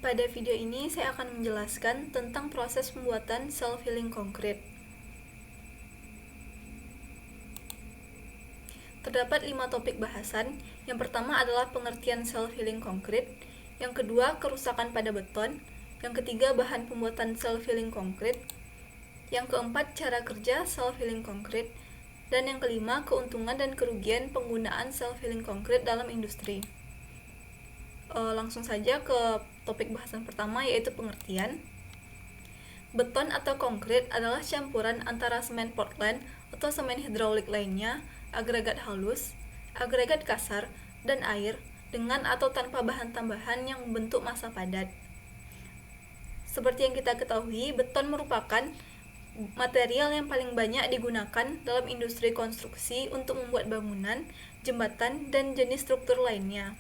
Pada video ini saya akan menjelaskan tentang proses pembuatan self-healing konkret. Terdapat 5 topik bahasan. Yang pertama adalah pengertian self-healing konkret, yang kedua kerusakan pada beton, yang ketiga bahan pembuatan self-healing konkret, yang keempat cara kerja self-healing konkret, dan yang kelima keuntungan dan kerugian penggunaan self-healing konkret dalam industri. Langsung saja ke topik bahasan pertama, yaitu pengertian. Beton atau konkrit adalah campuran antara semen Portland atau semen hidraulik lainnya, agregat halus, agregat kasar, dan air dengan atau tanpa bahan tambahan yang membentuk massa padat. Seperti yang kita ketahui, beton merupakan material yang paling banyak digunakan dalam industri konstruksi untuk membuat bangunan, jembatan, dan jenis struktur lainnya.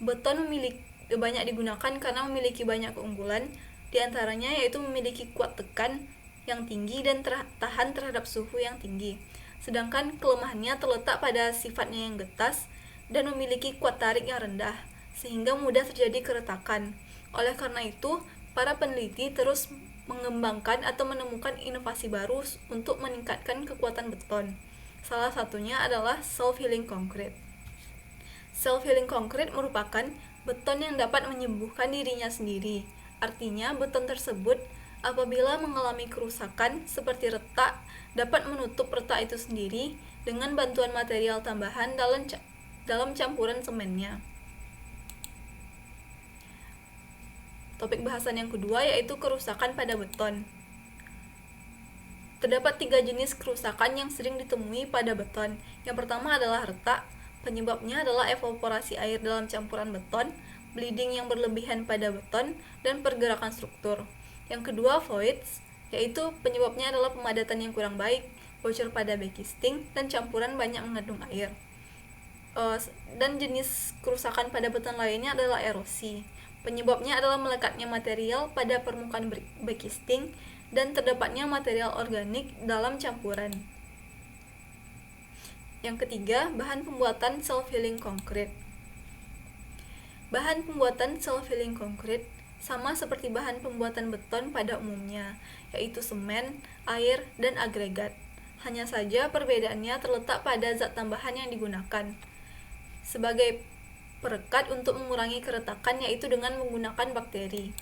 Beton banyak digunakan karena memiliki banyak keunggulan, di antaranya yaitu memiliki kuat tekan yang tinggi dan tahan terhadap suhu yang tinggi. Sedangkan kelemahannya terletak pada sifatnya yang getas dan memiliki kuat tarik yang rendah, sehingga mudah terjadi keretakan. Oleh karena itu, para peneliti terus mengembangkan atau menemukan inovasi baru untuk meningkatkan kekuatan beton. Salah satunya adalah self-healing concrete. Self-healing concrete merupakan beton yang dapat menyembuhkan dirinya sendiri. Artinya, beton tersebut apabila mengalami kerusakan seperti retak, dapat menutup retak itu sendiri dengan bantuan material tambahan dalam campuran semennya. Topik bahasan yang kedua yaitu kerusakan pada beton. Terdapat 3 jenis kerusakan yang sering ditemui pada beton. Yang pertama adalah retak. Penyebabnya adalah evaporasi air dalam campuran beton, bleeding yang berlebihan pada beton, dan pergerakan struktur. Yang kedua, voids, yaitu penyebabnya adalah pemadatan yang kurang baik, bocor pada backing, dan campuran banyak mengandung air. Dan jenis kerusakan pada beton lainnya adalah erosi. Penyebabnya adalah melekatnya material pada permukaan backing dan terdapatnya material organik dalam campuran. Yang ketiga, bahan pembuatan self-healing concrete. Bahan pembuatan self-healing concrete sama seperti bahan pembuatan beton pada umumnya, yaitu semen, air, dan agregat. Hanya saja perbedaannya terletak pada zat tambahan yang digunakan. Sebagai perekat untuk mengurangi keretakan, yaitu dengan menggunakan bakteri.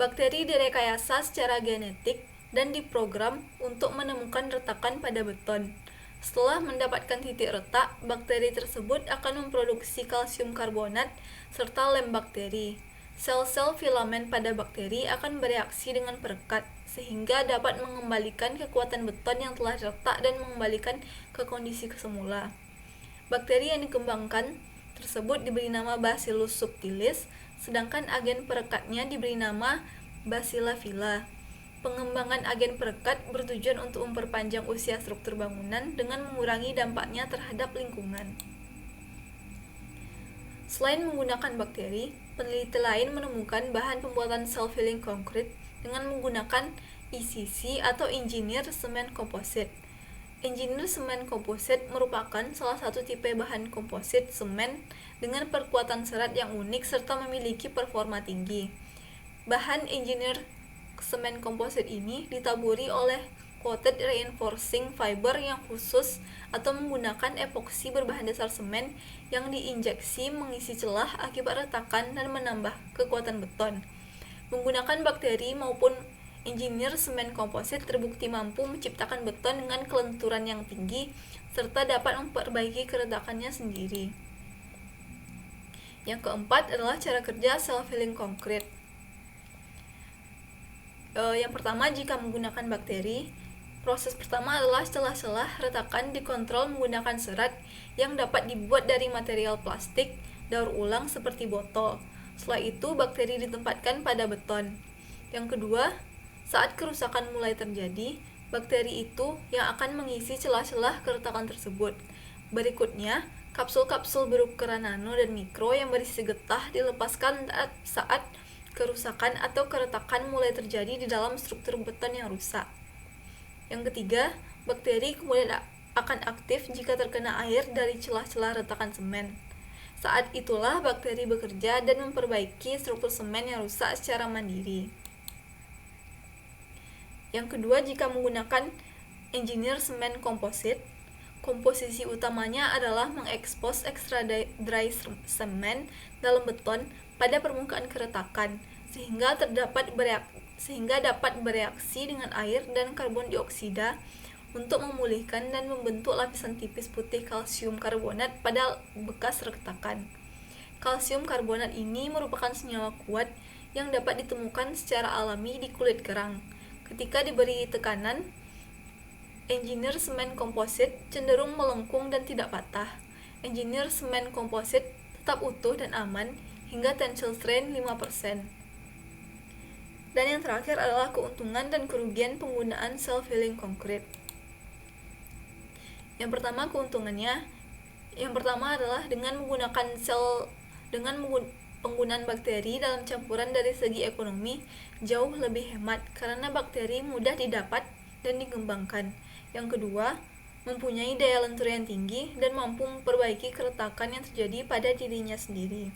Bakteri direkayasa secara genetik dan diprogram untuk menemukan retakan pada beton. Setelah mendapatkan titik retak, bakteri tersebut akan memproduksi kalsium karbonat serta lem bakteri. Sel-sel filamen pada bakteri akan bereaksi dengan perekat, sehingga dapat mengembalikan kekuatan beton yang telah retak dan mengembalikan ke kondisi semula. Bakteri yang dikembangkan tersebut diberi nama Bacillus subtilis, sedangkan agen perekatnya diberi nama Bacilla phylla. Pengembangan agen perekat bertujuan untuk memperpanjang usia struktur bangunan dengan mengurangi dampaknya terhadap lingkungan. Selain menggunakan bakteri, peneliti lain menemukan bahan pembuatan self-healing concrete dengan menggunakan ECC atau Engineered Cement Composite. Engineered Cement Composite merupakan salah satu tipe bahan komposit semen dengan perkuatan serat yang unik serta memiliki performa tinggi. Bahan Engineered Cement Composite ini ditaburi oleh coated reinforcing fiber yang khusus atau menggunakan epoksi berbahan dasar semen yang diinjeksi mengisi celah akibat retakan dan menambah kekuatan beton. Menggunakan bakteri maupun Engineered Cement Composite terbukti mampu menciptakan beton dengan kelenturan yang tinggi serta dapat memperbaiki keretakannya sendiri. Yang keempat adalah cara kerja self-healing concrete. Yang pertama, jika menggunakan bakteri, proses pertama adalah celah-celah retakan dikontrol menggunakan serat yang dapat dibuat dari material plastik daur ulang seperti botol. Setelah itu, bakteri ditempatkan pada beton. Yang kedua, saat kerusakan mulai terjadi, bakteri itu yang akan mengisi celah-celah keretakan tersebut. Berikutnya, kapsul-kapsul berukuran nano dan mikro yang berisi getah dilepaskan saat kerusakan atau keretakan mulai terjadi di dalam struktur beton yang rusak. Yang ketiga, bakteri kemudian akan aktif jika terkena air dari celah-celah retakan semen. Saat itulah bakteri bekerja dan memperbaiki struktur semen yang rusak secara mandiri. Yang kedua, jika menggunakan engineer semen komposit, komposisi utamanya adalah mengekspos extra dry semen dalam beton pada permukaan keretakan sehingga dapat bereaksi dengan air dan karbon dioksida untuk memulihkan dan membentuk lapisan tipis putih kalsium karbonat pada bekas retakan. Kalsium karbonat ini merupakan senyawa kuat yang dapat ditemukan secara alami di kulit kerang. Ketika diberi tekanan, engineer semen komposit cenderung melengkung dan tidak patah. Engineer semen komposit tetap utuh dan aman hingga tensile strain 5%. Dan yang terakhir adalah keuntungan dan kerugian penggunaan self-healing concrete. Yang pertama, keuntungannya. Yang pertama adalah dengan penggunaan bakteri dalam campuran dari segi ekonomi jauh lebih hemat karena bakteri mudah didapat dan dikembangkan. Yang kedua, mempunyai daya lentur yang tinggi dan mampu memperbaiki keretakan yang terjadi pada dirinya sendiri.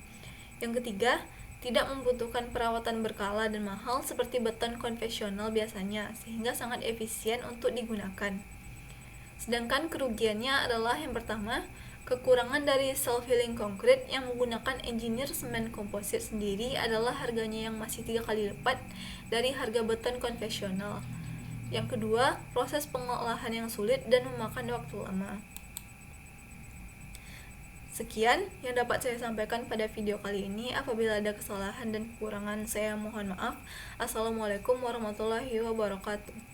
Yang ketiga, tidak membutuhkan perawatan berkala dan mahal seperti beton konvensional biasanya, sehingga sangat efisien untuk digunakan. Sedangkan kerugiannya adalah yang pertama, kekurangan dari self-healing concrete yang menggunakan engineer semen komposit sendiri adalah harganya yang masih 3 kali lipat dari harga beton konvensional. Yang kedua, proses pengolahan yang sulit dan memakan waktu lama. Sekian yang dapat saya sampaikan pada video kali ini. Apabila ada kesalahan dan kekurangan, saya mohon maaf. Assalamualaikum warahmatullahi wabarakatuh.